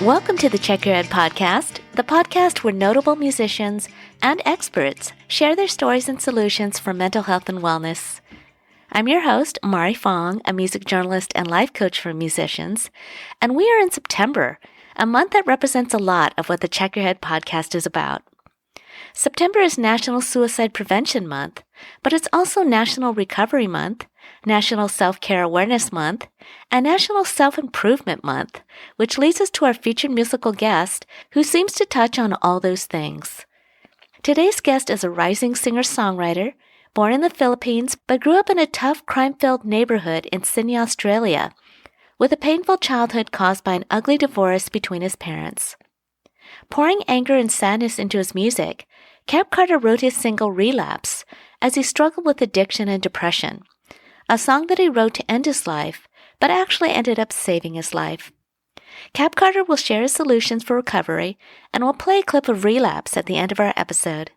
Welcome to the Check Your Head podcast, the podcast where notable musicians and experts share their stories and solutions for mental health and wellness. I'm your host, Fong, a music journalist and life coach for musicians, and we are in September, a month that represents a lot of what the Check Your Head podcast is about. September is National Suicide Prevention Month, but it's also National Recovery Month, National Self-Care Awareness Month, and National Self-Improvement Month, which leads us to our featured musical guest, who seems to touch on all those things. Today's guest is a rising singer-songwriter, born in the Philippines, but grew up in a tough, crime-filled neighborhood in Sydney, Australia, with a painful childhood caused by an ugly divorce between his parents. Pouring anger and sadness into his music, Cap Carter wrote his single Relapse as he struggled with addiction and depression, a song that he wrote to end his life, but actually ended up saving his life. Cap Carter will share his solutions for recovery, and we'll play a clip of Relapse at the end of our episode.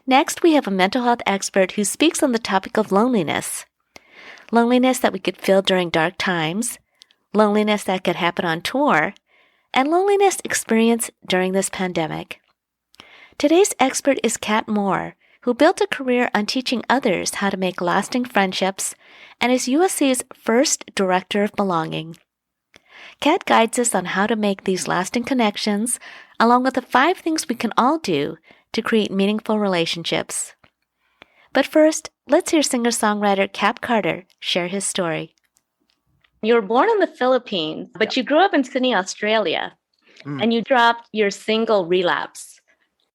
Next, we have a mental health expert who speaks on the topic of loneliness. Loneliness that we could feel during dark times, loneliness that could happen on tour, and loneliness experienced during this pandemic. Today's expert is Kat Moore, who built a career on teaching others how to make lasting friendships and is USC's first Director of Belonging. Kat guides us on how to make these lasting connections, along with the 5 things we can all do to create meaningful relationships. But first, let's hear singer-songwriter Cap Carter share his story. You were born in the Philippines, but you grew up in Sydney, Australia, and you dropped your single Relapse.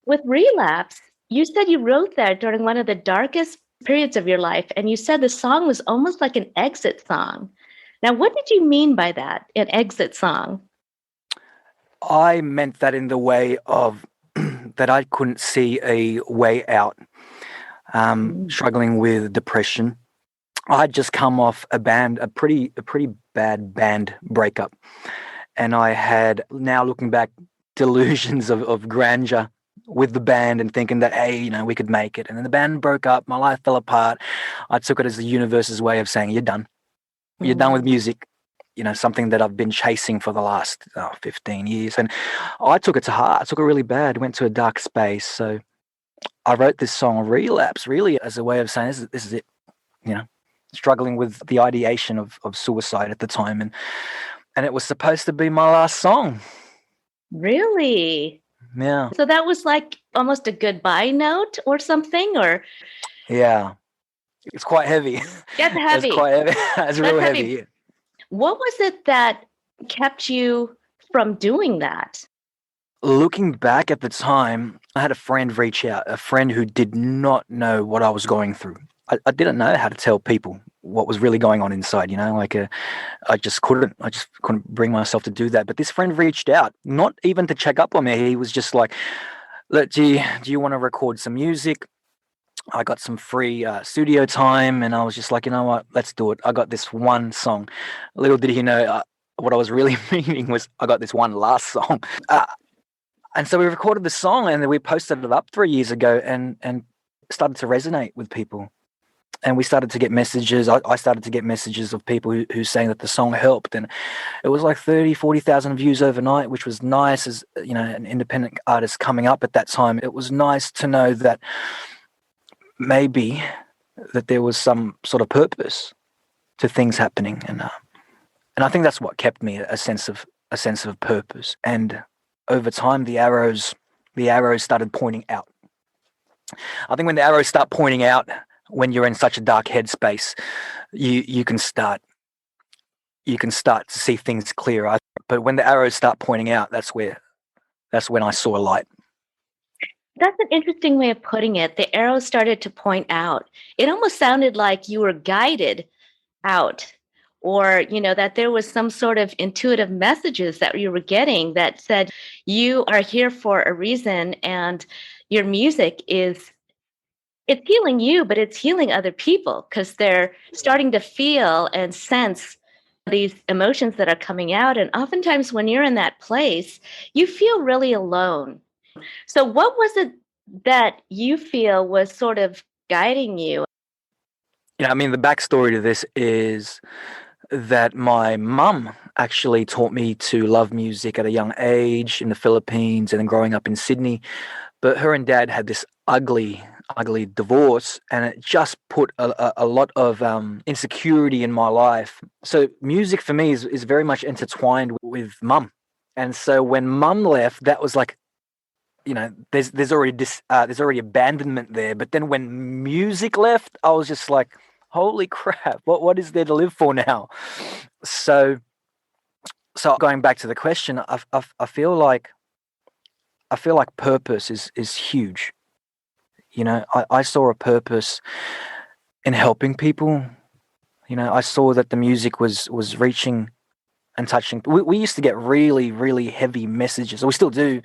With Relapse, you said you wrote that during one of the darkest periods of your life, and you said the song was almost like an exit song. Now, what did you mean by that, an exit song? I meant that in the way of that I couldn't see a way out, struggling with depression. I'd just come off a pretty bad band breakup, and I had, now looking back, delusions of grandeur with the band and thinking that, hey, we could make it. And then the band broke up, my life fell apart. I took it as the universe's way of saying, you're done. You're done with music, something that I've been chasing for the last 15 years. And I took it to heart. I took it really bad, went to a dark space. So I wrote this song, Relapse, really as a way of saying, this is it, struggling with the ideation of suicide at the time. And it was supposed to be my last song. Really? Yeah. So that was like almost a goodbye note or something, or? Yeah. It's quite heavy. That's heavy. It's quite heavy. It's real heavy. Yeah. What was it that kept you from doing that? Looking back at the time, I had a friend reach out, a friend who did not know what I was going through. I didn't know how to tell people what was really going on inside, I just couldn't bring myself to do that. But this friend reached out, not even to check up on me. He was just like, look, do you want to record some music? I got some free studio time, and I was just like, you know what, let's do it. I got this one song. Little did he know what I was really meaning was I got this one last song. And so we recorded the song, and then we posted it up 3 years ago, and started to resonate with people. And we started to get messages. I started to get messages of people who saying that the song helped. And it was like 40,000 views overnight, which was nice as, an independent artist coming up at that time. It was nice to know that maybe that there was some sort of purpose to things happening. And I think that's what kept me, a sense of purpose. And over time, the arrows started pointing out. I think when the arrows start pointing out, when you're in such a dark headspace, you can start to see things clearer. But when the arrows start pointing out, that's when I saw a light. That's an interesting way of putting it. The arrows started to point out. It almost sounded like you were guided out, or, that there was some sort of intuitive messages that you were getting that said, you are here for a reason, and your music it's healing you, but it's healing other people because they're starting to feel and sense these emotions that are coming out. And oftentimes when you're in that place, you feel really alone. So what was it that you feel was sort of guiding you? The backstory to this is that my mum actually taught me to love music at a young age in the Philippines and then growing up in Sydney. But her and dad had this ugly divorce, and it just put a lot of insecurity in my life. So music for me is very much intertwined with mum. And so when mum left, that was like, there's already there's already abandonment there. But then when music left, I was just like, holy crap, what is there to live for now? So going back to the question, I feel like purpose is huge. I saw a purpose in helping people. I saw that the music was reaching and touching. We used to get really, really heavy messages. We still do.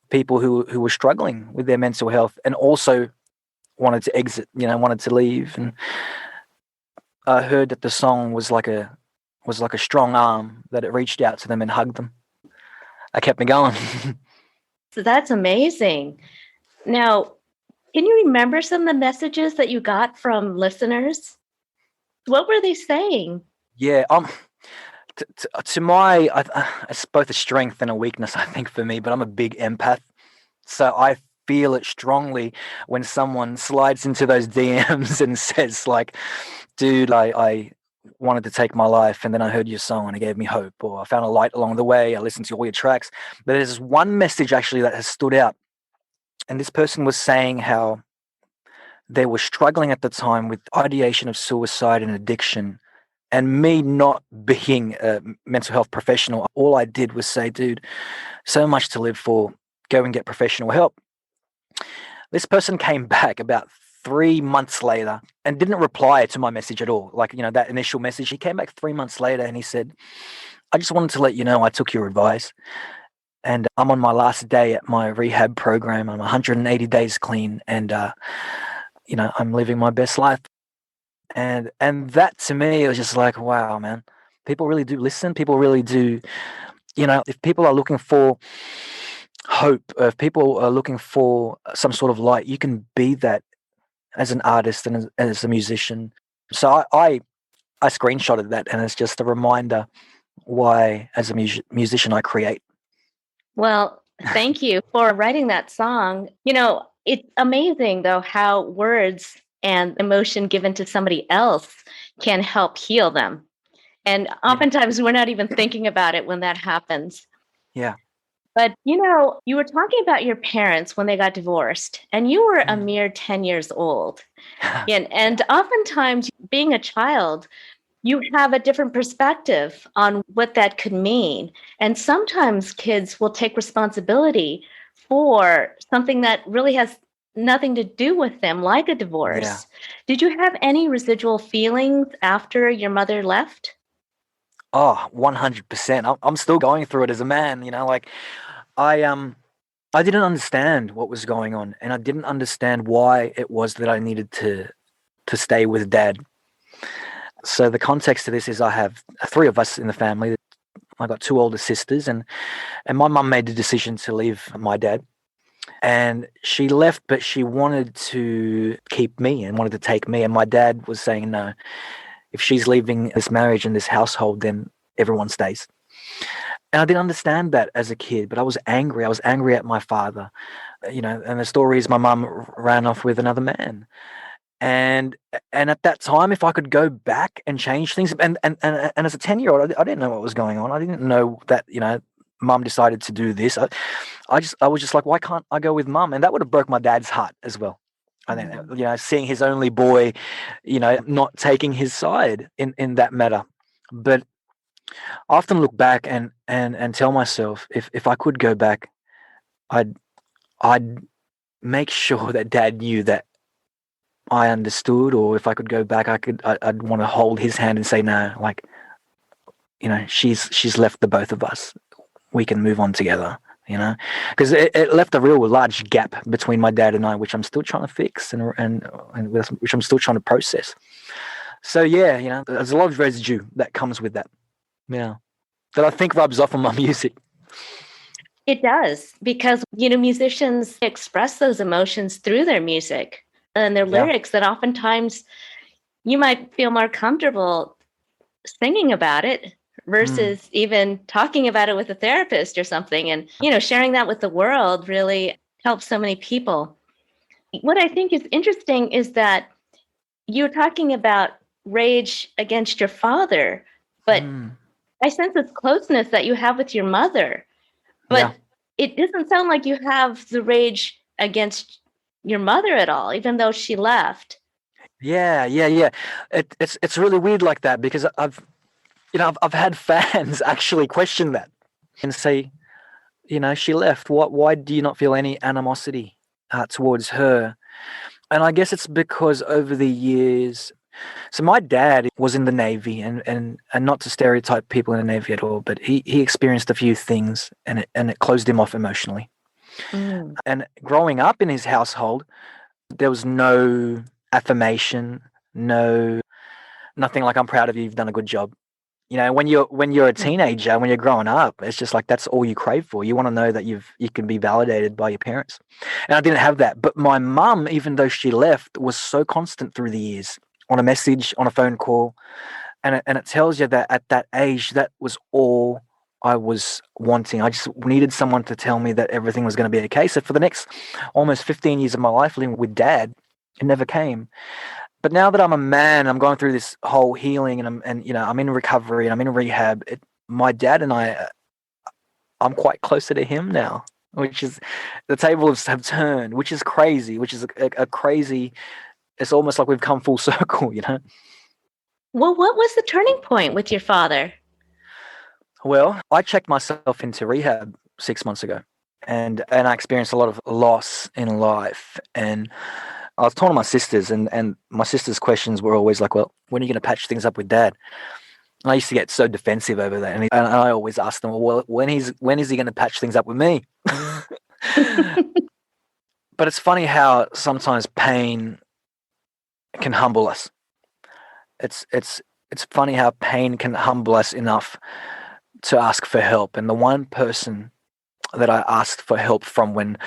People who were struggling with their mental health and also wanted to exit. Wanted to leave. And I heard that the song was like a strong arm, that it reached out to them and hugged them. I kept me going. So that's amazing. Now, can you remember some of the messages that you got from listeners? What were they saying? Yeah, to my, it's both a strength and a weakness, I think, for me. But I'm a big empath, so I feel it strongly when someone slides into those DMs and says like, "Dude, I wanted to take my life, and then I heard your song and it gave me hope," or "I found a light along the way. I listened to all your tracks." But there's one message actually that has stood out, and this person was saying how they were struggling at the time with ideation of suicide and addiction. And me not being a mental health professional, all I did was say, "Dude, so much to live for. Go and get professional help." This person came back about 3 months later and didn't reply to my message at all. Like, that initial message. He came back 3 months later and he said, "I just wanted to let you know I took your advice. And I'm on my last day at my rehab program. I'm 180 days clean. And, I'm living my best life." And that to me, it was just like, wow, man, people really do listen. People really do, if people are looking for hope, if people are looking for some sort of light, you can be that as an artist and as a musician. So I screenshotted that, and it's just a reminder why, as a musician, I create. Well, thank you for writing that song. It's amazing, though, how words and emotion given to somebody else can help heal them. And oftentimes we're not even thinking about it when that happens. Yeah. But, you were talking about your parents when they got divorced, and you were a mere 10 years old. And oftentimes, being a child, you have a different perspective on what that could mean. And sometimes kids will take responsibility for something that really has nothing to do with them, like a divorce. Yeah. Did you have any residual feelings after your mother left? Oh, 100%. I'm still going through it as a man. I didn't understand what was going on, and I didn't understand why it was that I needed to stay with dad. So the context to this is I have 3 of us in the family. I got 2 older sisters, and my mum made the decision to leave my dad. And she left, but she wanted to keep me and wanted to take me. And my dad was saying, "No, if she's leaving this marriage and this household, then everyone stays." And I didn't understand that as a kid, but I was angry. I was angry at my father, and the story is my mum ran off with another man. And at that time, if I could go back and change things, and as a 10-year-old, I didn't know what was going on. I didn't know that, mum decided to do this. I was just like, why can't I go with mum? And that would have broke my dad's heart as well. I think, seeing his only boy, not taking his side in that matter. But I often look back and tell myself, if I could go back, I'd make sure that dad knew that I understood, or if I could go back, I'd want to hold his hand and say, "No, like, she's left the both of us. We can move on together." Because it left a real large gap between my dad and I, which I'm still trying to fix and which I'm still trying to process. So yeah, there's a lot of residue that comes with that. Yeah, that I think rubs off on my music. It does, because, musicians express those emotions through their music and their lyrics that oftentimes you might feel more comfortable singing about it versus even talking about it with a therapist or something. And, sharing that with the world really helps so many people. What I think is interesting is that you're talking about rage against your father, but I sense this closeness that you have with your mother. But it doesn't sound like you have the rage against your mother at all, even though she left. Yeah. It's really weird like that, because I've had fans actually question that and say, she left. Why do you not feel any animosity towards her? And I guess it's because over the years, so my dad was in the Navy, and not to stereotype people in the Navy at all, but he experienced a few things, and it closed him off emotionally. And growing up in his household, there was no affirmation, nothing like, I'm proud of you, you've done a good job. When you're a teenager, when you're growing up, it's just like that's all you crave for. You want to know that you can be validated by your parents. And I didn't have that. But my mum, even though she left, was so constant through the years, on a message, on a phone call. And it tells you that at that age, that was all I was wanting. I just needed someone to tell me that everything was going to be okay. So for the next almost 15 years of my life living with Dad, it never came. But now that I'm a man, I'm going through this whole healing, and I'm in recovery and I'm in rehab. My dad and I'm quite closer to him now, which is, the tables have turned, which is crazy, which is a crazy. It's almost like we've come full circle, Well, what was the turning point with your father? Well, I checked myself into rehab 6 months ago, and I experienced a lot of loss in life, and I was talking to my sisters, and my sisters' questions were always like, well, when are you going to patch things up with Dad? And I used to get so defensive over that. And I always asked them, well, when is he going to patch things up with me? But it's funny how sometimes pain can humble us. It's funny how pain can humble us enough to ask for help. And the one person that I asked for help from when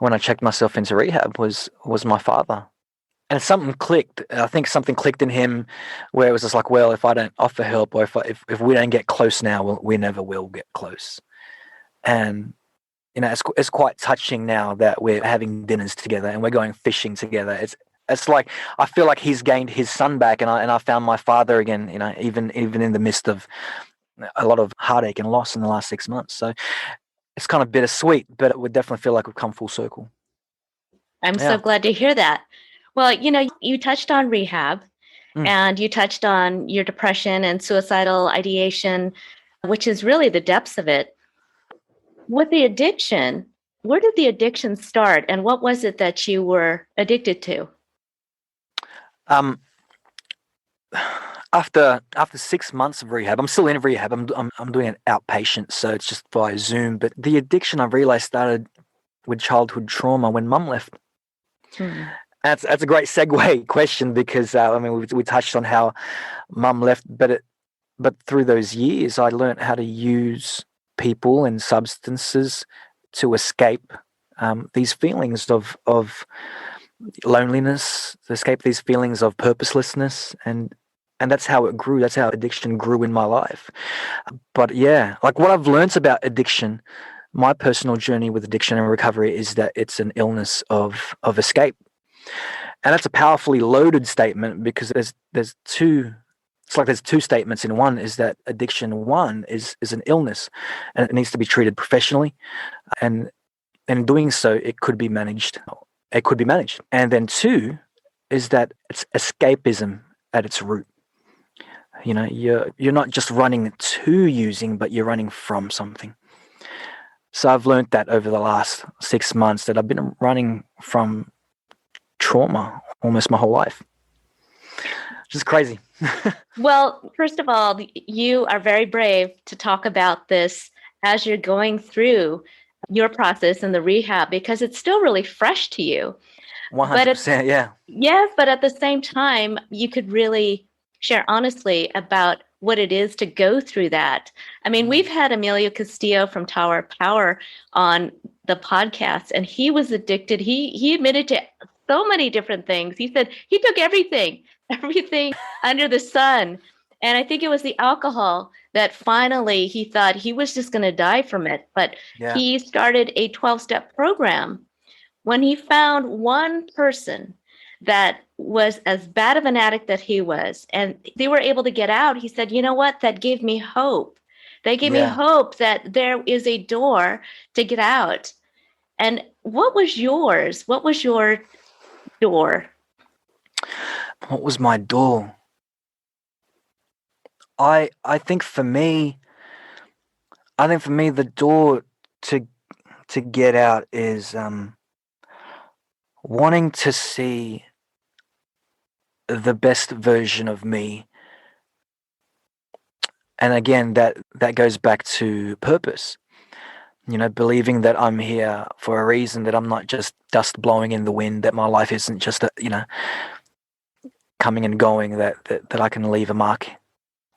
I checked myself into rehab was my father. And something clicked. I think something clicked in him where it was just like, well, if I don't offer help, or if we don't get close now, we never will get close. And it's quite touching now that we're having dinners together and we're going fishing together. It's like I feel like he's gained his son back, and I found my father again. Even in the midst of a lot of heartache and loss in the last 6 months. So it's kind of bittersweet, but it would definitely feel like we've come full circle. I'm so glad to hear that. Well, you touched on rehab and you touched on your depression and suicidal ideation, which is really the depths of it. With the addiction, where did the addiction start, and what was it that you were addicted to? After 6 months of rehab, I'm still in rehab. I'm doing it outpatient, so it's just via Zoom. But the addiction, I realized, started with childhood trauma when Mum left. That's a great segue question, because we touched on how Mum left, but through those years, I learned how to use people and substances to escape these feelings of loneliness, to escape these feelings of purposelessness, and that's how it grew. That's how addiction grew in my life. But yeah, like what I've learned about addiction, my personal journey with addiction and recovery, is that it's an illness of escape. And that's a powerfully loaded statement, because there's two statements in one. Is that addiction, one, is an illness, and it needs to be treated professionally, and in doing so it could be managed. And then two is that it's escapism at its root. You're not just running to using, but you're running from something. So I've learned that over the last 6 months, that I've been running from trauma almost my whole life. Just crazy. Well, first of all, you are very brave to talk about this as you're going through your process in the rehab, because it's still really fresh to you. 100%, yeah. Yes, but at the same time, you could really share honestly about what it is to go through that. I mean, we've had Emilio Castillo from Tower of Power on the podcast, and he was addicted. He admitted to so many different things. He said he took everything under the sun. And I think it was the alcohol that finally he thought he was just going to die from it. But Yeah. he started a 12-step program when he found one person that was as bad of an addict that he was, and they were able to get out. He said, you know what? That gave me hope. They gave me Yeah. hope that there is a door to get out. And what was yours? What was your door? What was my door? I think for me, the door to get out is wanting to see the best version of me. And again, that goes back to purpose. You know, believing that I'm here for a reason, that I'm not just dust blowing in the wind, that my life isn't just coming and going, that I can leave a mark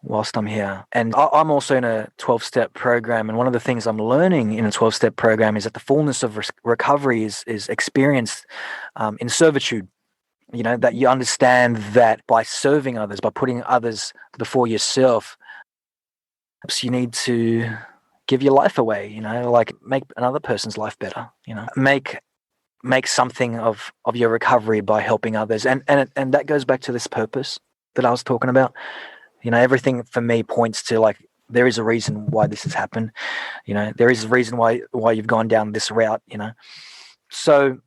whilst I'm here. And I'm also in a 12-step program, and one of the things I'm learning in a 12-step program is that the fullness of recovery is experienced in servitude. You know, that you understand that by serving others, by putting others before yourself, you need to give your life away, you know, like make another person's life better, you know, make something of your recovery by helping others. And that goes back to this purpose that I was talking about. You know, everything for me points to, like, there is a reason why this has happened. You know, there is a reason why you've gone down this route, you know. So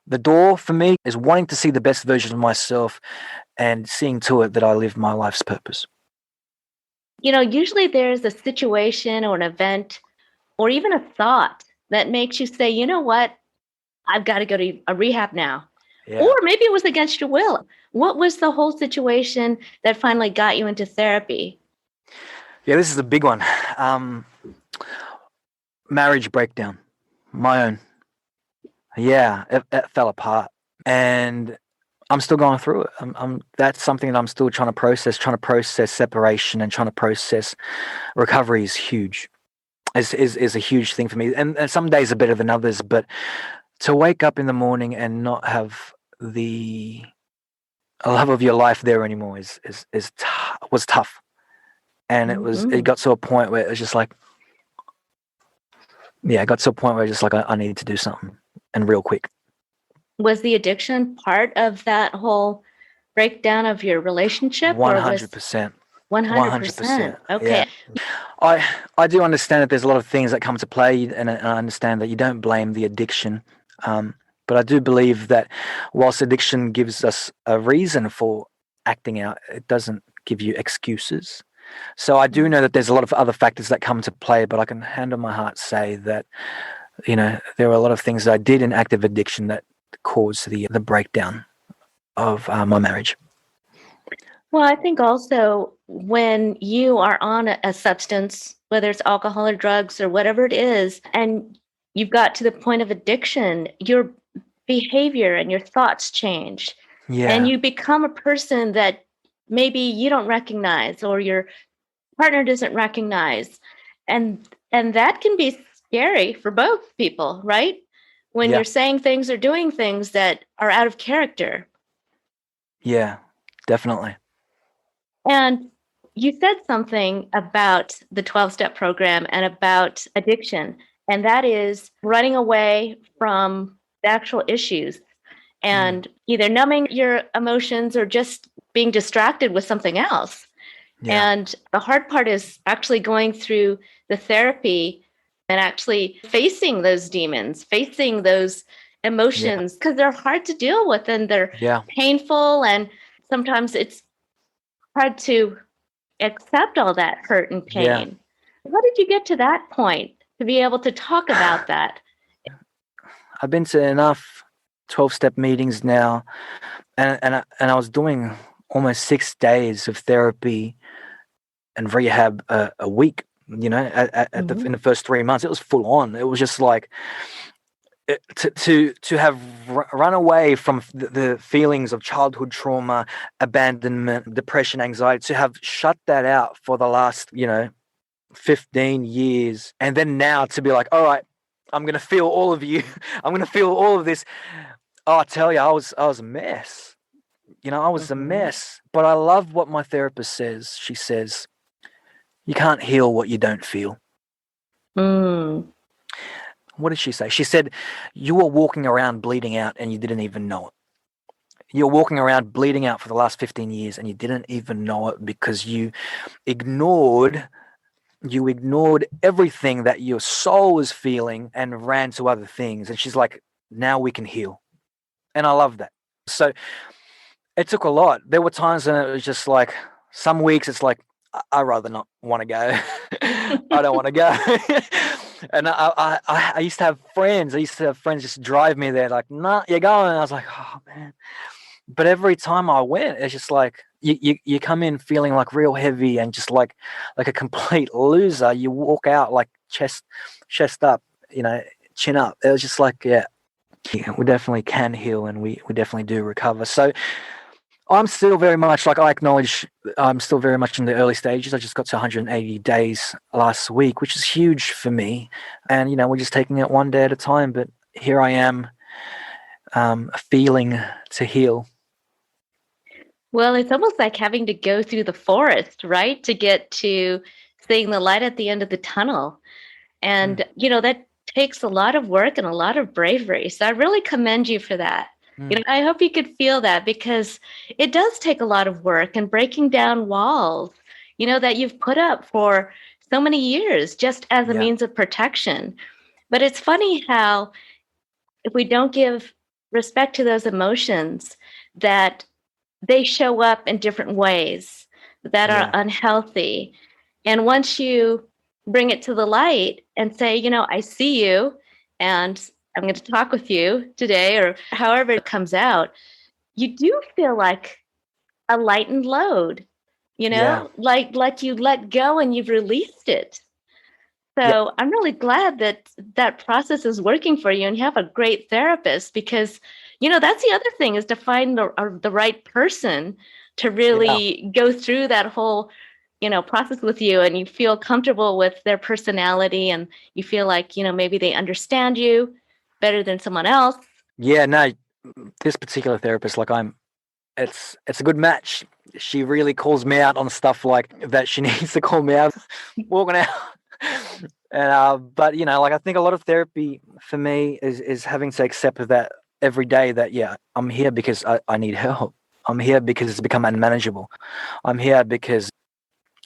the door for me is wanting to see the best version of myself and seeing to it that I live my life's purpose. You know, usually there's a situation or an event or even a thought that makes you say, you know what, I've got to go to a rehab now. Yeah. Or maybe it was against your will. What was the whole situation that finally got you into therapy? Yeah, this is a big one. Marriage breakdown, my own. Yeah, it fell apart, and I'm still going through it. That's something that I'm still trying to process. Trying to process separation and trying to process recovery is huge. Is a huge thing for me, and some days are better than others. But to wake up in the morning and not have the love of your life there anymore was tough, and it got to a point where it was just like, yeah, it got to a point where just like I needed to do something, and real quick. Was the addiction part of that whole breakdown of your relationship? 100%. 100%. Okay. Yeah. I do understand that there's a lot of things that come to play, and I understand that you don't blame the addiction. But I do believe that whilst addiction gives us a reason for acting out, it doesn't give you excuses. So I do know that there's a lot of other factors that come to play, but I can hand on my heart say that, you know, there were a lot of things that I did in active addiction that caused the breakdown of my marriage. Well, I think also when you are on a substance, whether it's alcohol or drugs or whatever it is, and you've got to the point of addiction, your behavior and your thoughts change. Yeah. And you become a person that maybe you don't recognize or your partner doesn't recognize. And that can be scary for both people, right? When you're saying things or doing things that are out of character. Yeah, definitely. And you said something about the 12-step program and about addiction, and that is running away from the actual issues and either numbing your emotions or just being distracted with something else. Yeah. And the hard part is actually going through the therapy and actually facing those demons, facing those emotions, because they're hard to deal with and they're painful. And sometimes it's hard to accept all that hurt and pain. Yeah. How did you get to that point to be able to talk about that? I've been to enough 12-step meetings now, and I was doing almost 6 days of therapy and rehab a week. You know, in the first 3 months, it was full on. It was just like to have run away from the feelings of childhood trauma, abandonment, depression, anxiety, to have shut that out for the last 15 years, and then now to be like, all right, I'm gonna feel all of you. I'm gonna feel all of this. Oh, I tell you, I was a mess. I was a Mhm. mess. But I love what my therapist says. She says, you can't heal what you don't feel. Mm. What did she say? She said, you were walking around bleeding out and you didn't even know it. You're walking around bleeding out for the last 15 years and you didn't even know it because ignored you ignored everything that your soul was feeling and ran to other things. And she's like, now we can heal. And I love that. So it took a lot. There were times when it was just like, some weeks it's like, I rather not want to go. I don't want to go. And I used to have friends. I used to have friends just drive me there, like, nah, you're going. And I was like, oh man. But every time I went, it's just like you come in feeling like real heavy and just like a complete loser. You walk out like chest up, chin up. It was just like, yeah, we definitely can heal and we definitely do recover. So I'm still very much like, I acknowledge I'm still very much in the early stages. I just got to 180 days last week, which is huge for me. And, we're just taking it one day at a time. But here I am, feeling to heal. Well, it's almost like having to go through the forest, right? To get to seeing the light at the end of the tunnel. And, that takes a lot of work and a lot of bravery. So I really commend you for that. I hope you could feel that because it does take a lot of work and breaking down walls, that you've put up for so many years just as a Yeah. means of protection. But it's funny how if we don't give respect to those emotions, that they show up in different ways that are Yeah. unhealthy. And once you bring it to the light and say, I see you and I'm going to talk with you today, or however it comes out, you do feel like a lightened load, Yeah. like you let go and you've released it. Yep. So I'm really glad that that process is working for you and you have a great therapist because, that's the other thing is to find the right person to Yeah. really go through that whole, process with you and you feel comfortable with their personality and you feel like, maybe they understand you better than someone else. Yeah. No, this particular therapist, like it's a good match. She really calls me out on stuff like that she needs to call me out, walking out. And but like I think a lot of therapy for me is having to accept that every day that I'm here because I need help. I'm here because it's become unmanageable. I'm here because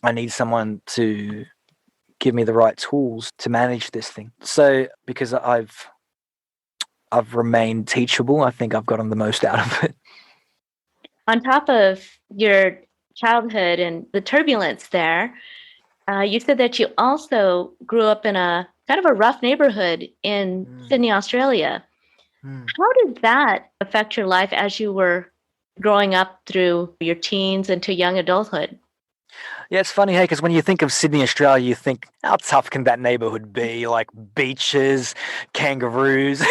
I need someone to give me the right tools to manage this thing. So because I've remained teachable, I think I've gotten the most out of it. On top of your childhood and the turbulence there, you said that you also grew up in a kind of a rough neighborhood in Sydney, Australia. How did that affect your life as you were growing up through your teens into young adulthood? Yeah, it's funny, hey, because when you think of Sydney, Australia, you think, how tough can that neighborhood be? Like beaches, kangaroos.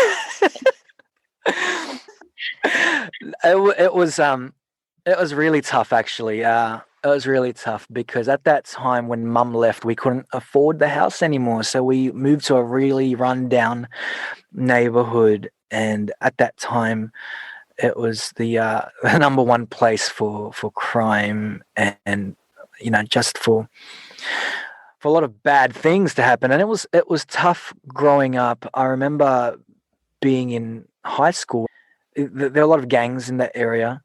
It was really tough, actually. It was really tough because at that time when Mum left, we couldn't afford the house anymore, so we moved to a really rundown neighborhood, and at that time, it was the the number one place for crime and just for a lot of bad things to happen, and it was tough growing up. I remember being in high school. There were a lot of gangs in that area,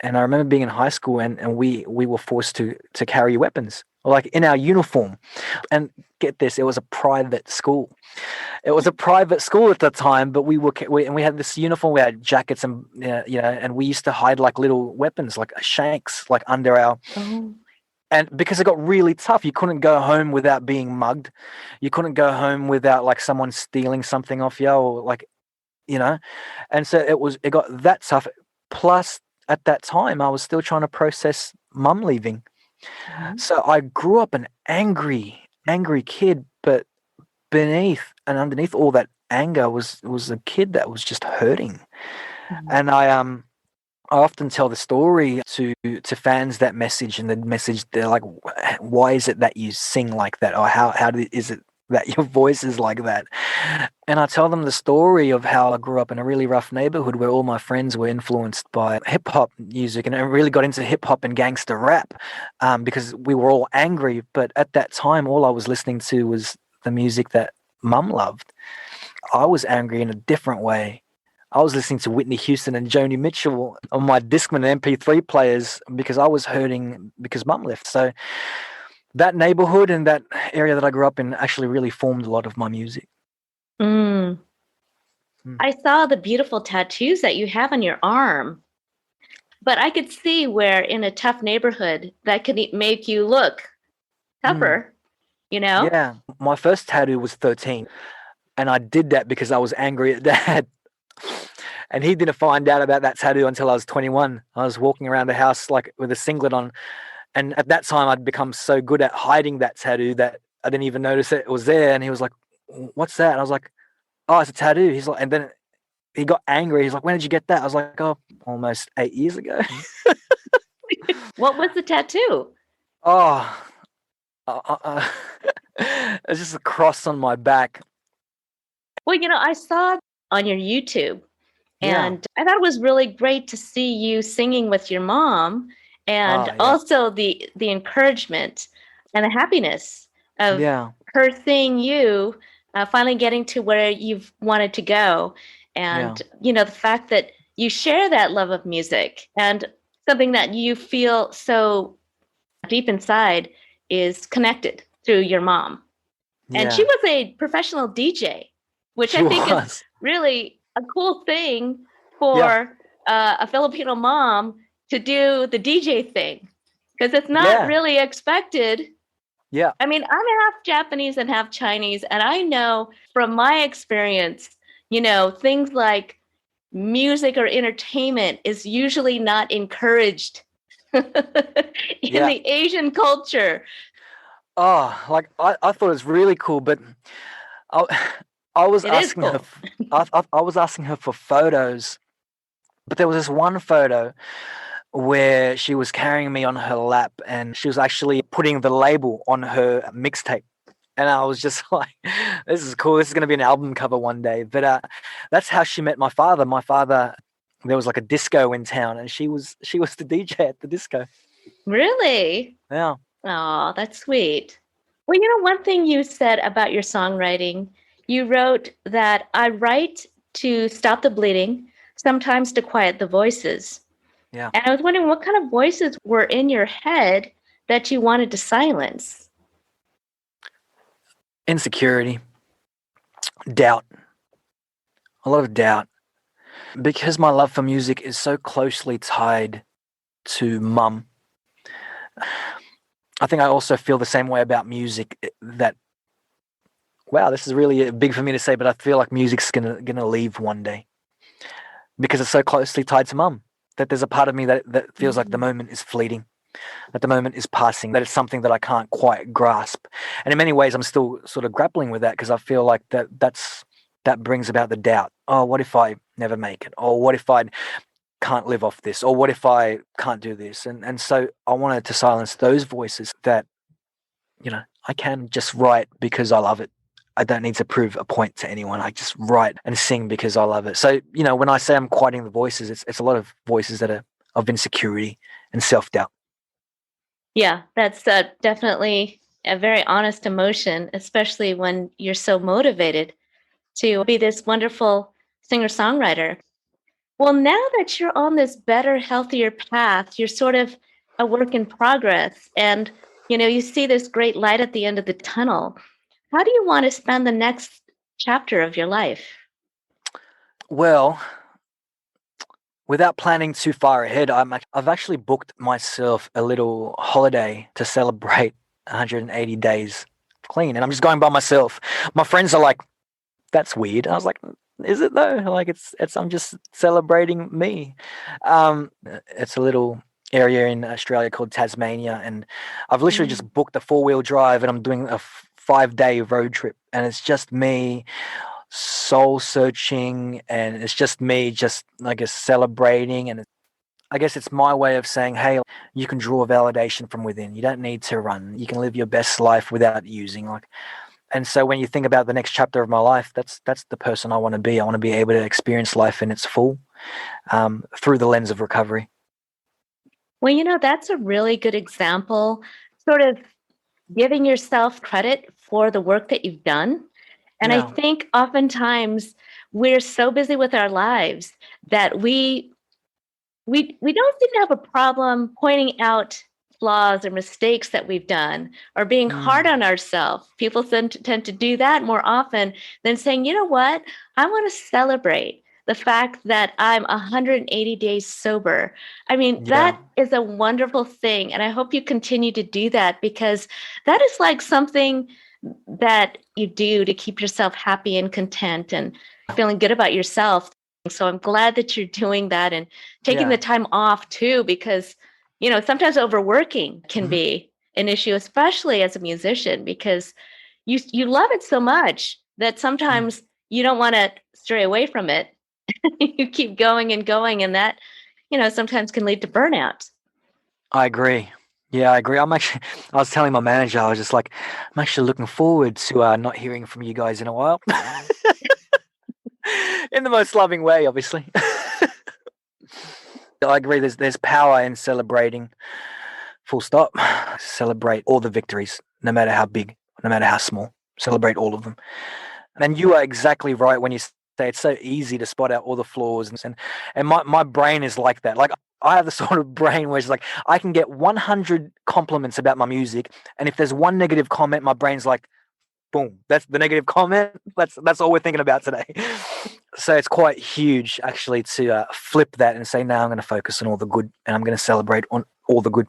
and I remember being in high school, and we were forced to carry weapons, like in our uniform. And get this, it was a private school. It was a private school at the time, but we had this uniform. We had jackets and and we used to hide like little weapons, like shanks, like under our. Oh. And because it got really tough, you couldn't go home without being mugged. You couldn't go home without like someone stealing something off you, or like, And so it got that tough. Plus, at that time, I was still trying to process Mum leaving. So I grew up an angry kid, but beneath and underneath all that anger was a kid that was just hurting. And I often tell the story to fans that message, and the message they're like, why is it that you sing like that, or is it that your voice is like that. And I tell them the story of how I grew up in a really rough neighborhood where all my friends were influenced by hip hop music, and I really got into hip hop and gangster rap because we were all angry. But at that time, all I was listening to was the music that Mum loved. I was angry in a different way. I was listening to Whitney Houston and Joni Mitchell on my Discman and MP3 players because I was hurting because Mum left. So that neighborhood and that area that I grew up in actually really formed a lot of my music. Mm. I saw the beautiful tattoos that you have on your arm, but I could see where in a tough neighborhood that could make you look tougher, you know? Yeah. My first tattoo was 13, and I did that because I was angry at Dad. And he didn't find out about that tattoo until I was 21. I was walking around the house like with a singlet on. And at that time, I'd become so good at hiding that tattoo that I didn't even notice it was there. And he was like, "What's that?" And I was like, "Oh, it's a tattoo." He's like, and then he got angry. He's like, "When did you get that?" I was like, "Oh, almost 8 years ago." What was the tattoo? Oh, it's just a cross on my back. Well, I saw on your YouTube, Yeah. and I thought it was really great to see you singing with your mom, and Yeah. also the encouragement and the happiness of Yeah. her seeing you finally getting to where you've wanted to go, and the fact that you share that love of music and something that you feel so deep inside is connected through your mom. And she Yeah. was a professional DJ, which She I think is was. really a cool thing Yeah. for a Filipino mom to do the DJ thing, because it's not Yeah. really expected. Yeah. I mean, I'm half Japanese and half Chinese, and I know from my experience, things like music or entertainment is usually not encouraged in Yeah. the Asian culture. Oh, like I thought it was really cool, but I, I was It is asking her, cool. I was asking her for photos, but there was this one photo where she was carrying me on her lap and she was actually putting the label on her mixtape. And I was just like, this is cool. This is going to be an album cover one day. But that's how she met my father. My father, there was like a disco in town and she was the DJ at the disco. Really? Yeah. Oh, that's sweet. Well, one thing you said about your songwriting, you wrote that I write to stop the bleeding, sometimes to quiet the voices. Yeah. And I was wondering what kind of voices were in your head that you wanted to silence? Insecurity, doubt, a lot of doubt. Because my love for music is so closely tied to Mum, I think I also feel the same way about music, that, wow, this is really big for me to say, but I feel like music's gonna leave one day because it's so closely tied to Mum, that there's a part of me that feels like the moment is fleeting, that the moment is passing, that it's something that I can't quite grasp. And in many ways, I'm still sort of grappling with that because I feel like that brings about the doubt. Oh, what if I never make it? Or what if I can't live off this? Or what if I can't do this? And so I wanted to silence those voices that, I can just write because I love it. I don't need to prove a point to anyone. I just write and sing because I love it. So, when I say I'm quieting the voices, it's a lot of voices that are of insecurity and self-doubt. Yeah, that's definitely a very honest emotion, especially when you're so motivated to be this wonderful singer-songwriter. Well, now that you're on this better, healthier path, you're sort of a work in progress, and you see this great light at the end of the tunnel. How do you want to spend the next chapter of your life? Well, without planning too far ahead, I've actually booked myself a little holiday to celebrate 180 days clean, and I'm just going by myself. My friends are like, "That's weird." I was like, "Is it though?" Like it's I'm just celebrating me. It's a little area in Australia called Tasmania, and I've literally just booked a 4-wheel drive, and I'm doing a 5-day road trip, and it's just me soul searching, and it's just me just, I guess, celebrating. And I guess it's my way of saying, hey, you can draw validation from within. You don't need to run. You can live your best life without using. Like, And so when you think about the next chapter of my life, that's the person I want to be. I want to be able to experience life in its full through the lens of recovery. Well, that's a really good example, sort of giving yourself credit for the work that you've done. And I Yeah. think oftentimes we're so busy with our lives that we don't seem to have a problem pointing out flaws or mistakes that we've done or being hard on ourselves. People tend to do that more often than saying, you know what, I want to celebrate the fact that I'm 180 days sober. I mean, Yeah. that is a wonderful thing. And I hope you continue to do that, because that is like something that you do to keep yourself happy and content and feeling good about yourself. So I'm glad that you're doing that and taking the time off too, because, sometimes overworking can be an issue, especially as a musician, because you love it so much that sometimes you don't want to stray away from it. You keep going and going, and that, sometimes can lead to burnout. I agree. Yeah, I agree. I was telling my manager, I was just like, I'm actually looking forward to not hearing from you guys in a while. In the most loving way, obviously. I agree. There's power in celebrating. Full stop. Celebrate all the victories, no matter how big, no matter how small. Celebrate all of them. And you are exactly right when you say it's so easy to spot out all the flaws, and my brain is like that. Like, I have the sort of brain where it's like I can get 100 compliments about my music, and if there's one negative comment, my brain's like, boom, that's the negative comment. That's all we're thinking about today. So it's quite huge actually to flip that and say, now I'm going to focus on all the good, and I'm going to celebrate on all the good.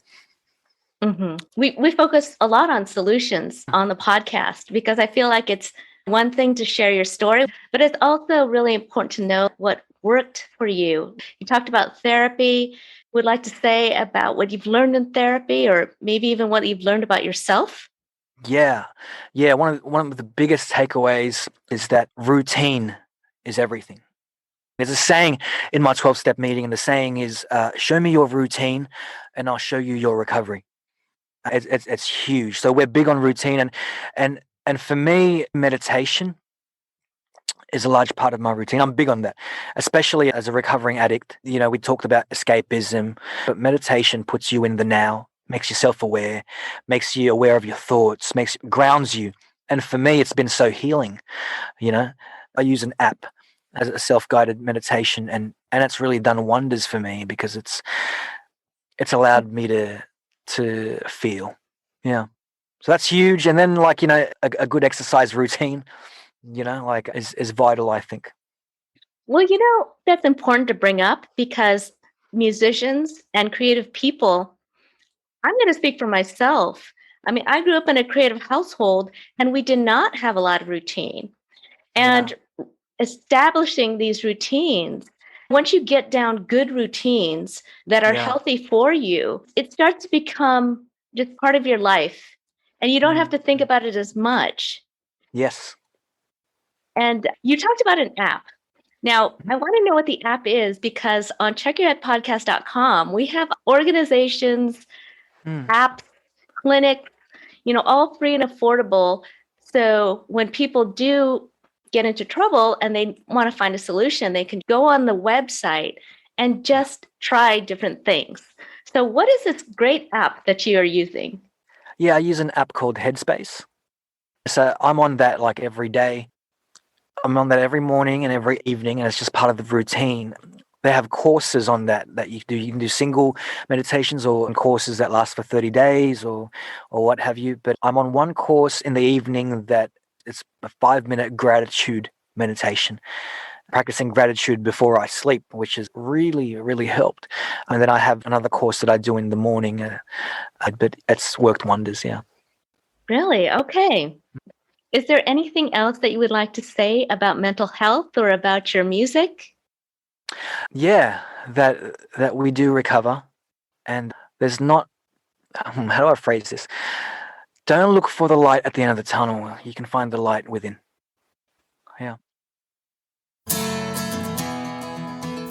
Mm-hmm. We focus a lot on solutions on the podcast, because I feel like it's one thing to share your story, but it's also really important to know what worked for you. You talked about therapy. Would like to say about what you've learned in therapy, or maybe even what you've learned about yourself? Yeah. One of the biggest takeaways is that routine is everything. There's a saying in my 12-step meeting, and the saying is, show me your routine and I'll show you your recovery. It's huge. So we're big on routine, and for me, meditation is a large part of my routine. I'm big on that, especially as a recovering addict. We talked about escapism, but meditation puts you in the now, makes you self-aware, makes you aware of your thoughts, grounds you. And for me, it's been so healing. I use an app as a self-guided meditation, and it's really done wonders for me, because it's allowed me to feel. Yeah. So that's huge. And then, like, a good exercise routine, like is vital, I think. Well, that's important to bring up, because musicians and creative people, I'm going to speak for myself. I mean, I grew up in a creative household, and we did not have a lot of routine. And establishing these routines, once you get down good routines that are healthy for you, it starts to become just part of your life. And you don't have to think about it as much. Yes. And you talked about an app. Now, I want to know what the app is, because on checkyourheadpodcast.com, we have organizations, apps, clinics, all free and affordable. So when people do get into trouble and they want to find a solution, they can go on the website and just try different things. So what is this great app that you are using? Yeah, I use an app called Headspace. So I'm on that like every day. I'm on that every morning and every evening, and it's just part of the routine. They have courses on that you do. You can do single meditations or courses that last for 30 days or what have you. But I'm on one course in the evening that it's a 5-minute gratitude meditation, practicing gratitude before I sleep, which has really, really helped. And then I have another course that I do in the morning, but it's worked wonders, yeah. Really? Okay. Is there anything else that you would like to say about mental health or about your music? Yeah, that we do recover, and there's not, how do I phrase this? Don't look for the light at the end of the tunnel. You can find the light within. Yeah.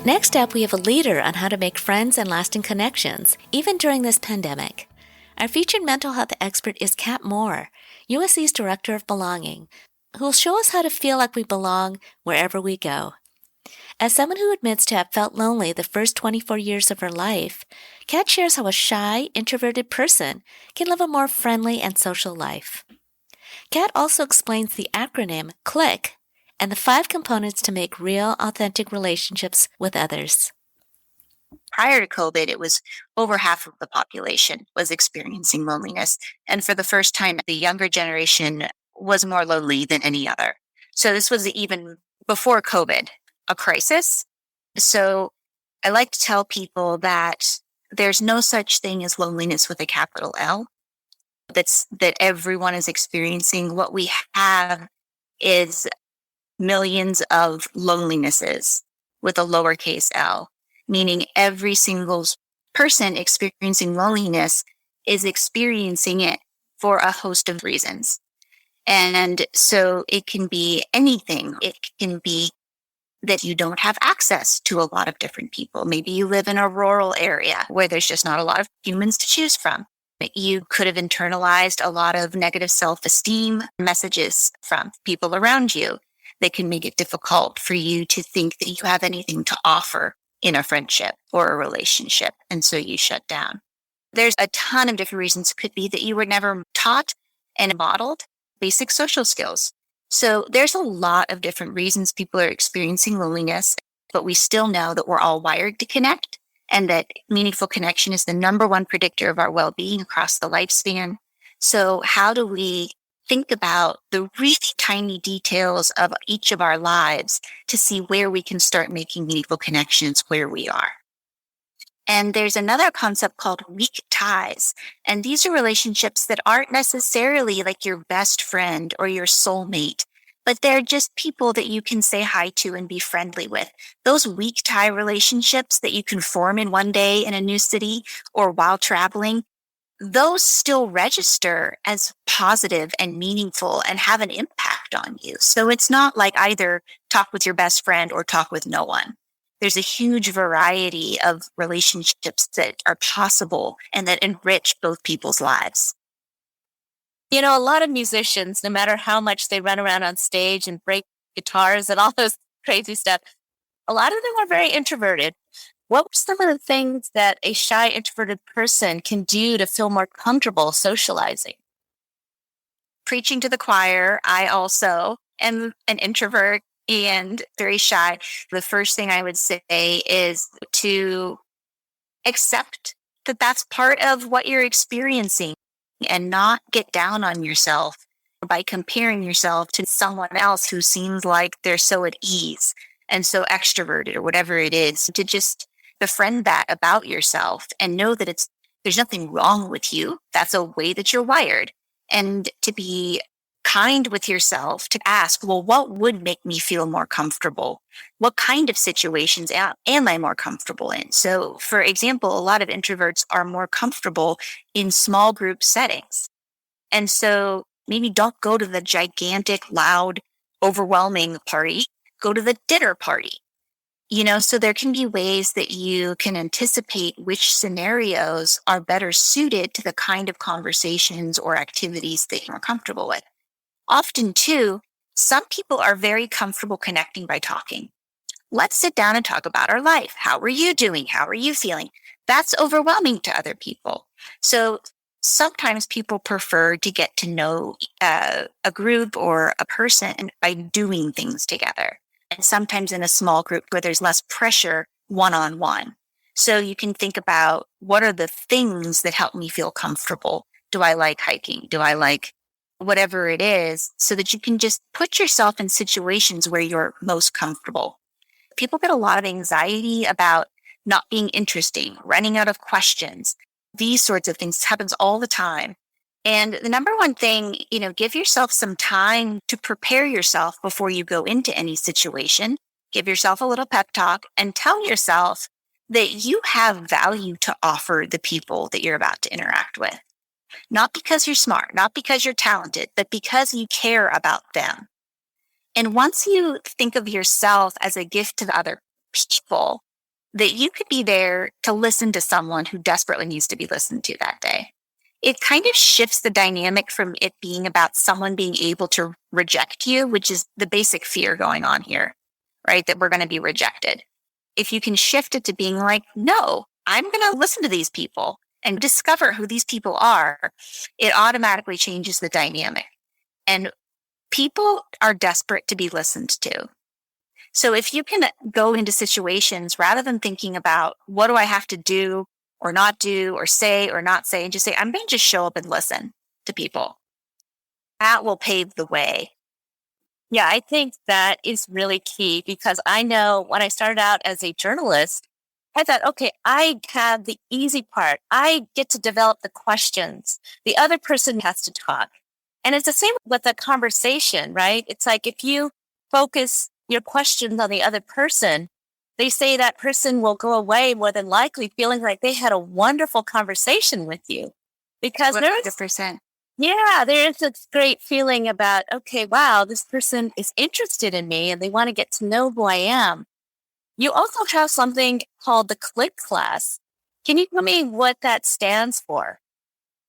Next up, we have a leader on how to make friends and lasting connections, even during this pandemic. Our featured mental health expert is Kat Moore, USC's Director of Belonging, who will show us how to feel like we belong wherever we go. As someone who admits to have felt lonely the first 24 years of her life, Kat shares how a shy, introverted person can live a more friendly and social life. Kat also explains the acronym CLICK and the 5 components to make real, authentic relationships with others. Prior to COVID, it was over half of the population was experiencing loneliness. And for the first time, the younger generation was more lonely than any other. So this was even before COVID, a crisis. So I like to tell people that there's no such thing as loneliness with a capital L. That everyone is experiencing. What we have is millions of lonelinesses with a lowercase l, meaning every single person experiencing loneliness is experiencing it for a host of reasons. And so it can be anything. It can be that you don't have access to a lot of different people. Maybe you live in a rural area where there's just not a lot of humans to choose from. You could have internalized a lot of negative self-esteem messages from people around you. They can make it difficult for you to think that you have anything to offer in a friendship or a relationship. And so you shut down. There's a ton of different reasons. It could be that you were never taught and modeled basic social skills. So there's a lot of different reasons people are experiencing loneliness, but we still know that we're all wired to connect and that meaningful connection is the number one predictor of our well-being across the lifespan. So how do we think about the really tiny details of each of our lives to see where we can start making meaningful connections where we are? And there's another concept called weak ties. And these are relationships that aren't necessarily like your best friend or your soulmate, but they're just people that you can say hi to and be friendly with. Those weak tie relationships that you can form in one day in a new city or while traveling, those still register as positive and meaningful and have an impact on you. So it's not like either talk with your best friend or talk with no one. There's a huge variety of relationships that are possible and that enrich both people's lives. You know, a lot of musicians, no matter how much they run around on stage and break guitars and all those crazy stuff, a lot of them are very introverted. What were some of the things that a shy, introverted person can do to feel more comfortable socializing? Preaching to the choir, I also am an introvert and very shy. The first thing I would say is to accept that that's part of what you're experiencing and not get down on yourself by comparing yourself to someone else who seems like they're so at ease and so extroverted or whatever it is. To just befriend that about yourself and know that there's nothing wrong with you. That's a way that you're wired. And to be kind with yourself, to ask, well, what would make me feel more comfortable? What kind of situations am I more comfortable in? So, for example, a lot of introverts are more comfortable in small group settings. And so maybe don't go to the gigantic, loud, overwhelming party. Go to the dinner party. So there can be ways that you can anticipate which scenarios are better suited to the kind of conversations or activities that you're comfortable with. Often, too, some people are very comfortable connecting by talking. Let's sit down and talk about our life. How are you doing? How are you feeling? That's overwhelming to other people. So sometimes people prefer to get to know a group or a person by doing things together. And sometimes in a small group where there's less pressure one-on-one. So you can think about, what are the things that help me feel comfortable? Do I like hiking? Do I like whatever it is? So that you can just put yourself in situations where you're most comfortable. People get a lot of anxiety about not being interesting, running out of questions. These sorts of things happens all the time. And the number one thing, give yourself some time to prepare yourself before you go into any situation. Give yourself a little pep talk and tell yourself that you have value to offer the people that you're about to interact with. Not because you're smart, not because you're talented, but because you care about them. And once you think of yourself as a gift to the other people, that you could be there to listen to someone who desperately needs to be listened to that day. it kind of shifts the dynamic from it being about someone being able to reject you, which is the basic fear going on here, right? That we're going to be rejected. If you can shift it to being like, no, I'm going to listen to these people and discover who these people are, it automatically changes the dynamic. And people are desperate to be listened to. So if you can go into situations rather than thinking about what do I have to do or not do or say or not say, and just say, I'm going to just show up and listen to people, that will pave the way. Yeah, I think that is really key because I know when I started out as a journalist, I thought, okay, I have the easy part. I get to develop the questions. The other person has to talk. And it's the same with a conversation, right? It's like if you focus your questions on the other person, they say that person will go away more than likely feeling like they had a wonderful conversation with you. Because there's 100%. yeah, there is this great feeling about, okay, wow, this person is interested in me and they want to get to know who I am. You also have something called the CLICK class. Can you tell me what that stands for?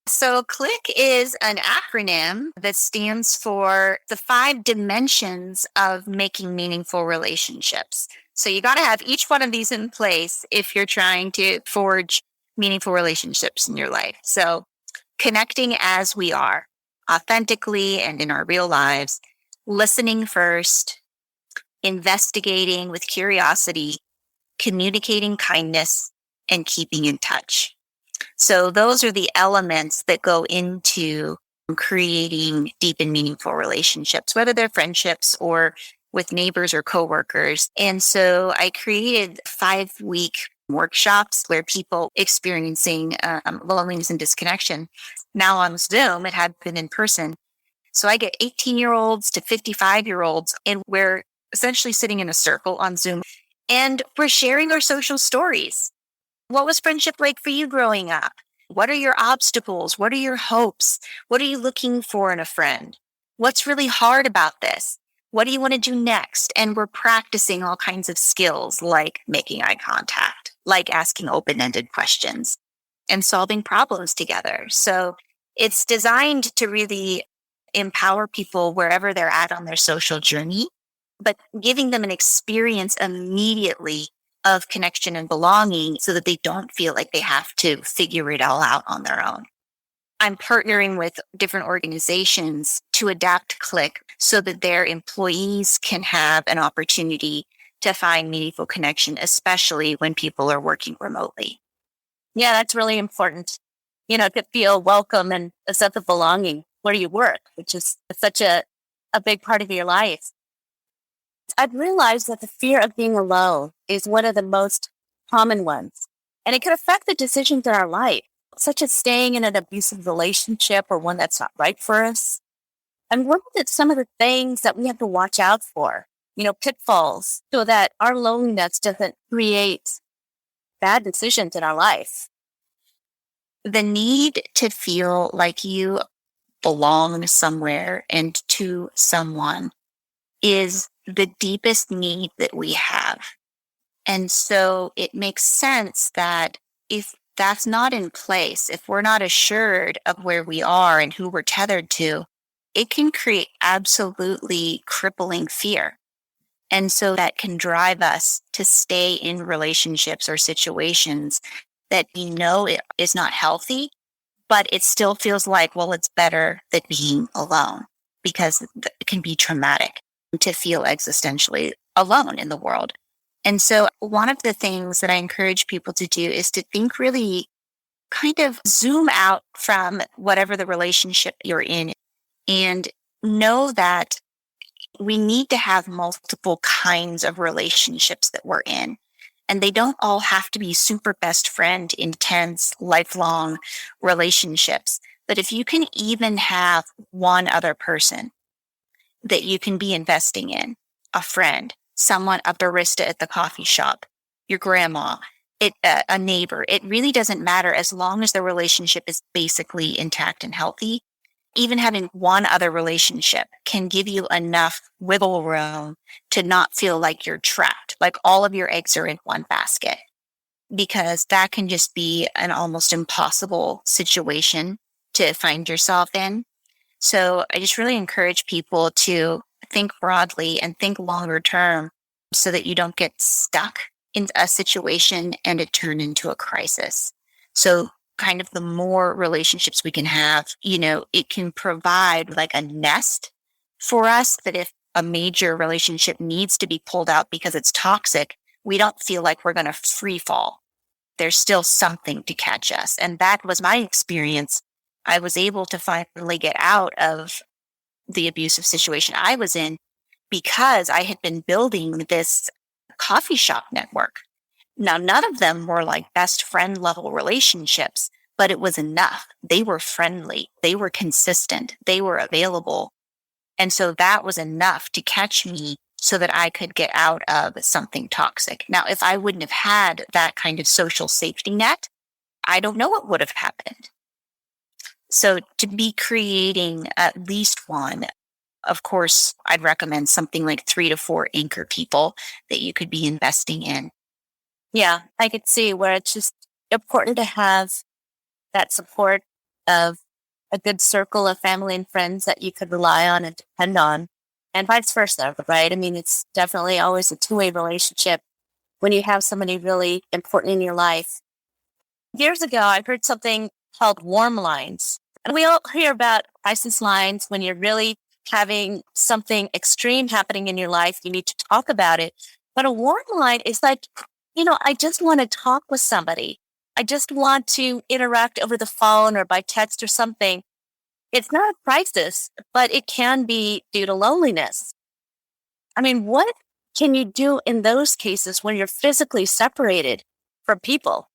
So CLICK is an acronym that stands for the 5 dimensions of making meaningful relationships. So you got to have each one of these in place if you're trying to forge meaningful relationships in your life. So connecting as we are, authentically and in our real lives, listening first, investigating with curiosity, communicating kindness, and keeping in touch. So those are the elements that go into creating deep and meaningful relationships, whether they're friendships or with neighbors or coworkers. And so I created 5-week workshops where people experiencing loneliness and disconnection, now on Zoom, it had been in person. So I get 18-year-olds to 55-year-olds, and we're essentially sitting in a circle on Zoom, and we're sharing our social stories. What was friendship like for you growing up? What are your obstacles? What are your hopes? What are you looking for in a friend? What's really hard about this? What do you want to do next? And we're practicing all kinds of skills like making eye contact, like asking open-ended questions and solving problems together. So it's designed to really empower people wherever they're at on their social journey, but giving them an experience immediately of connection and belonging so that they don't feel like they have to figure it all out on their own. I'm partnering with different organizations to adapt CLICK so that their employees can have an opportunity to find meaningful connection, especially when people are working remotely. Yeah, that's really important, to feel welcome and a sense of belonging where you work, which is such a big part of your life. I've realized that the fear of being alone is one of the most common ones, and it can affect the decisions in our life, such as staying in an abusive relationship or one that's not right for us. And what are some of the things that we have to watch out for, pitfalls, so that our loneliness doesn't create bad decisions in our life? The need to feel like you belong somewhere and to someone is the deepest need that we have. And so it makes sense that if that's not in place, if we're not assured of where we are and who we're tethered to, it can create absolutely crippling fear. And so that can drive us to stay in relationships or situations that we know it is not healthy, but it still feels like, well, it's better than being alone, because it can be traumatic to feel existentially alone in the world. And so one of the things that I encourage people to do is to think really kind of zoom out from whatever the relationship you're in and know that we need to have multiple kinds of relationships that we're in. And they don't all have to be super best friend, intense, lifelong relationships. But if you can even have one other person that you can be investing in, a friend, someone, a barista at the coffee shop, your grandma, a neighbor, it really doesn't matter as long as the relationship is basically intact and healthy. Even having one other relationship can give you enough wiggle room to not feel like you're trapped, like all of your eggs are in one basket, because that can just be an almost impossible situation to find yourself in. So I just really encourage people to think broadly and think longer term so that you don't get stuck in a situation and it turn into a crisis. So kind of the more relationships we can have, it can provide like a nest for us that if a major relationship needs to be pulled out because it's toxic, we don't feel like we're going to free fall. There's still something to catch us. And that was my experience. I was able to finally get out of the abusive situation I was in because I had been building this coffee shop network. Now, none of them were like best friend level relationships, but it was enough. They were friendly. They were consistent. They were available. And so that was enough to catch me so that I could get out of something toxic. Now, if I wouldn't have had that kind of social safety net, I don't know what would have happened. So to be creating at least one, of course, I'd recommend something like 3 to 4 anchor people that you could be investing in. Yeah, I could see where it's just important to have that support of a good circle of family and friends that you could rely on and depend on, and vice versa, right? I mean, it's definitely always a two-way relationship when you have somebody really important in your life. Years ago, I heard something called warm lines. And we all hear about crisis lines when you're really having something extreme happening in your life. You need to talk about it. But a warm line is like, I just want to talk with somebody. I just want to interact over the phone or by text or something. It's not a crisis, but it can be due to loneliness. I mean, what can you do in those cases when you're physically separated from people?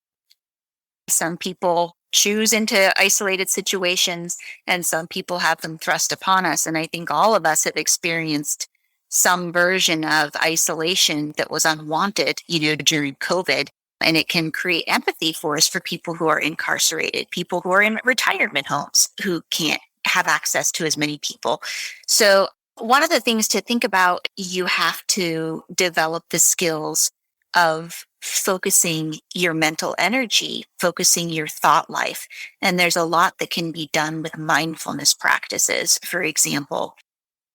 Some people choose into isolated situations and some people have them thrust upon us. And I think all of us have experienced some version of isolation that was unwanted, during COVID. And it can create empathy for us for people who are incarcerated, people who are in retirement homes who can't have access to as many people. So one of the things to think about, you have to develop the skills of focusing your mental energy, focusing your thought life. And there's a lot that can be done with mindfulness practices, for example,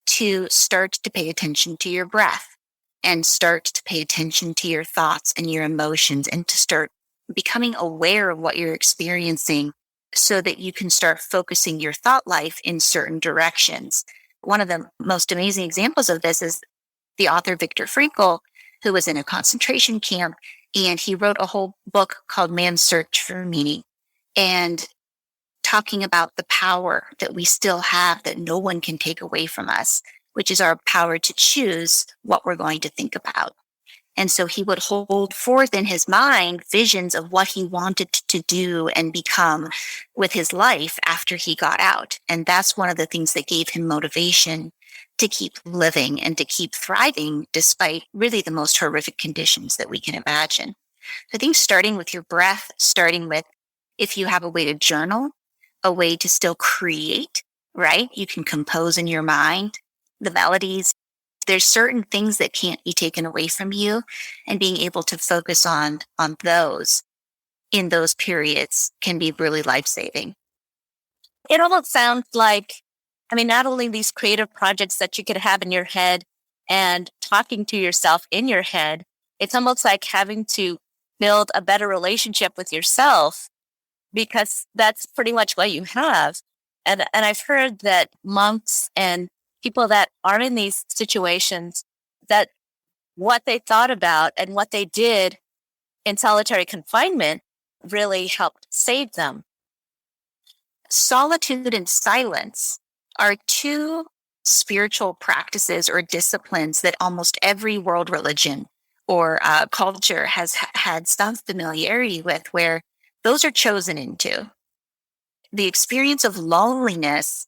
to start to pay attention to your breath and start to pay attention to your thoughts and your emotions and to start becoming aware of what you're experiencing so that you can start focusing your thought life in certain directions. One of the most amazing examples of this is the author Viktor Frankl, who was in a concentration camp, and he wrote a whole book called Man's Search for Meaning, and talking about the power that we still have that no one can take away from us, which is our power to choose what we're going to think about. And so he would hold forth in his mind visions of what he wanted to do and become with his life after he got out. And that's one of the things that gave him motivation to keep living and to keep thriving despite really the most horrific conditions that we can imagine. So I think starting with your breath, starting with if you have a way to journal, a way to still create, right? You can compose in your mind the melodies. There's certain things that can't be taken away from you, and being able to focus on those in those periods can be really life-saving. It almost sounds like, not only these creative projects that you could have in your head and talking to yourself in your head, it's almost like having to build a better relationship with yourself, because that's pretty much what you have. And I've heard that monks and people that are in these situations, that what they thought about and what they did in solitary confinement really helped save them. Solitude and silence are two spiritual practices or disciplines that almost every world religion or culture has had some familiarity with, where those are chosen into. The experience of loneliness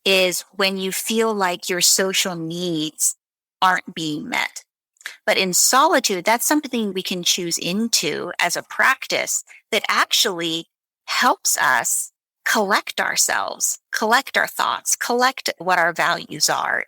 is when you feel like your social needs aren't being met. But in solitude, that's something we can choose into as a practice that actually helps us collect ourselves, collect our thoughts, collect what our values are,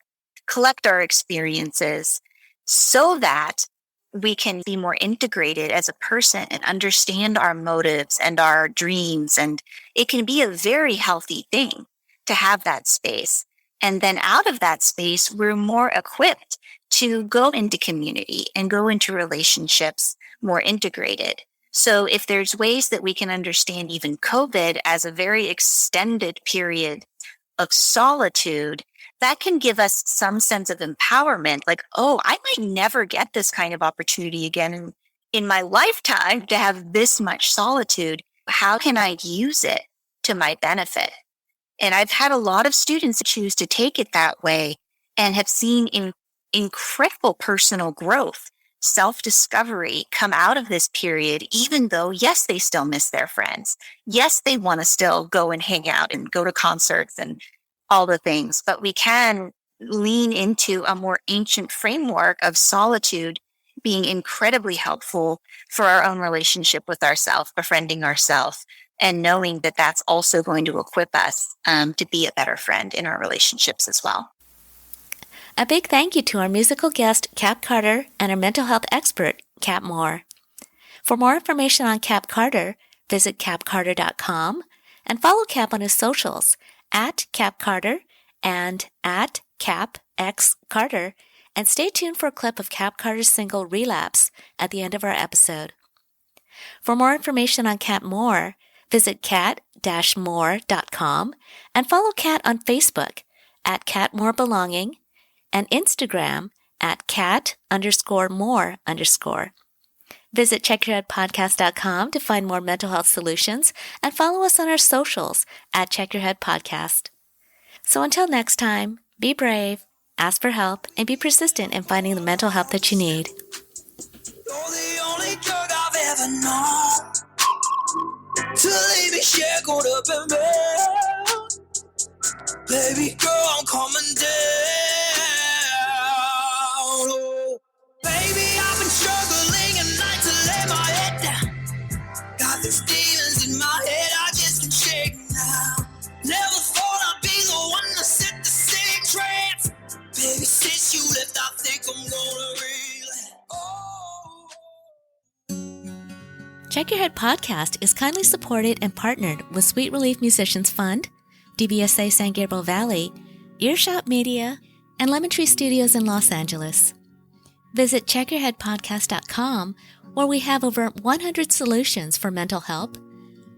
collect our experiences, so that we can be more integrated as a person and understand our motives and our dreams. And it can be a very healthy thing to have that space. And then out of that space, we're more equipped to go into community and go into relationships more integrated. So if there's ways that we can understand even COVID as a very extended period of solitude, that can give us some sense of empowerment. Like, oh, I might never get this kind of opportunity again in my lifetime to have this much solitude. How can I use it to my benefit? And I've had a lot of students choose to take it that way and have seen incredible personal growth, self-discovery come out of this period, even though, yes, they still miss their friends. Yes, they want to still go and hang out and go to concerts and all the things, but we can lean into a more ancient framework of solitude being incredibly helpful for our own relationship with ourselves, befriending ourselves, and knowing that that's also going to equip us to be a better friend in our relationships as well. A big thank you to our musical guest, Cap Carter, and our mental health expert, Cap Moore. For more information on Cap Carter, visit capcarter.com and follow Cap on his socials at Cap Carter and at CapXCarter, and stay tuned for a clip of Cap Carter's single Relapse at the end of our episode. For more information on Cat Moore, visit cat-moore.com and follow Cat on Facebook at CatMoreBelonging and Instagram at cat_more_. Visit checkyourheadpodcast.com to find more mental health solutions and follow us on our socials at Check Your Head Podcast. So until next time, be brave, ask for help, and be persistent in finding the mental help that you need. You're the only drug I've ever known to leave me shackled up and bound. Baby girl, I'm coming down. Oh, baby, I've been struggling at night to lay my head down. Got these demons in my head, I just can't shake now. Never thought I'd be the one to set the same trance. Baby, since you left, I think I'm gonna relapse. Check Your Head Podcast is kindly supported and partnered with Sweet Relief Musicians Fund, DBSA San Gabriel Valley, Earshot Media, and Lemon Tree Studios in Los Angeles. Visit checkyourheadpodcast.com, where we have over 100 solutions for mental help.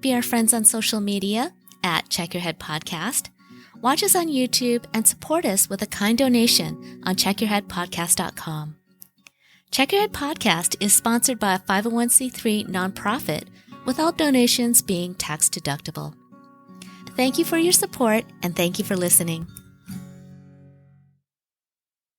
Be our friends on social media at Check Your Head Podcast. Watch us on YouTube and support us with a kind donation on checkyourheadpodcast.com. Check Your Head Podcast is sponsored by a 501c3 nonprofit, with all donations being tax deductible. Thank you for your support, and thank you for listening.